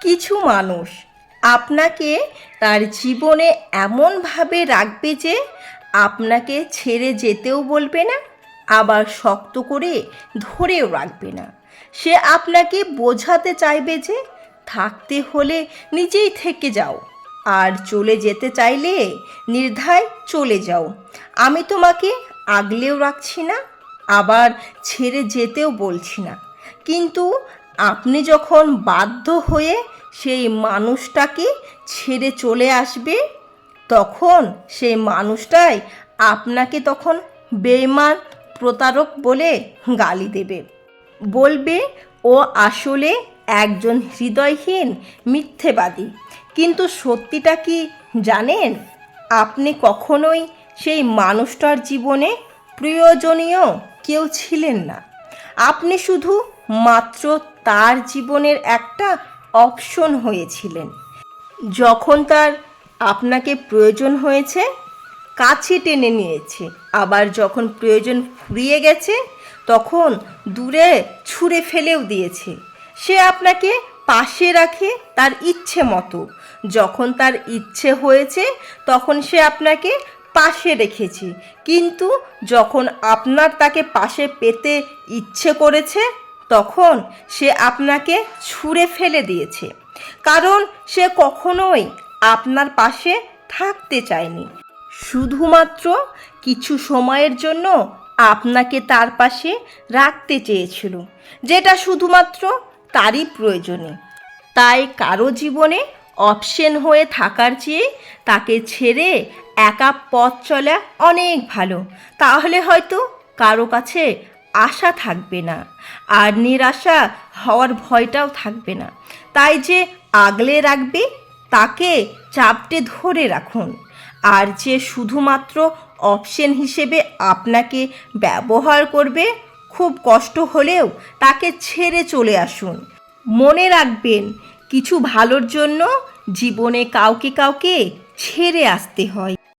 কিছু মানুষ আপনাকে তার জীবনে এমনভাবে রাখবে যে আপনাকে ছেড়ে যেতেও বলবে না, আবার শক্ত করে ধরেও রাখবে না। সে আপনাকে বোঝাতে চাইবে যে থাকতে হলে নিজেই থেকে যাও, আর চলে যেতে চাইলে নির্দ্বিধায় চলে যাও। আমি তোমাকে আগলেও রাখছি না, আবার ছেড়ে যেতেও বলছি না। কিন্তু আপনি যখন বাধ্য হয়ে সেই মানুষটাকে ছেড়ে চলে আসবে, তখন সেই মানুষটাই আপনাকে তখন বেঈমান, প্রতারক বলে গালি দেবে। বলবে ও আসলে একজন হৃদয়হীন মিথ্যেবাদী। কিন্তু সত্যিটা কি জানেন? আপনি কখনোই সেই মানুষটার জীবনে প্রয়োজনীয় কেউ ছিলেন না। আপনি শুধু মাত্র তার জীবনের একটা অপশন হয়েছিলেন। যখন তার আপনাকে প্রয়োজন হয়েছে, কাছে টেনে নিয়েছে, আবার যখন প্রয়োজন ফুরিয়ে গেছে তখন দূরে ছুঁড়ে ফেলেও দিয়েছে। সে আপনাকে পাশে রাখে তার ইচ্ছে মতো। যখন তার ইচ্ছে হয়েছে তখন সে আপনাকে পাশে রেখেছে, কিন্তু যখন আপনার তাকে পাশে পেতে ইচ্ছে করেছে তখন সে আপনাকে ছুঁড়ে ফেলে দিয়েছে। কারণ সে কখনোই আপনার পাশে থাকতে চায়নি। শুধুমাত্র কিছু সময়ের জন্য আপনাকে তার পাশে রাখতে চেয়েছিল, যেটা শুধুমাত্র তারই প্রয়োজনে। তাই কারো জীবনে অপশন হয়ে থাকার চেয়ে তাকে ছেড়ে একা পথ চলা অনেক ভালো। তাহলে হয়তো কারো কাছে আশা থাকবে না, আর নিরাশা হওয়ার ভয়টাও থাকবে না। তাই যে আগলে রাখবে তাকে চাপটে ধরে রাখুন, আর যে শুধুমাত্র অপশন হিসেবে আপনাকে ব্যবহার করবে, খুব কষ্ট হলেও তাকে ছেড়ে চলে আসুন। মনে রাখবেন, কিছু ভালোর জন্য জীবনে কাউকে কাউকে ছেড়ে আসতে হয়।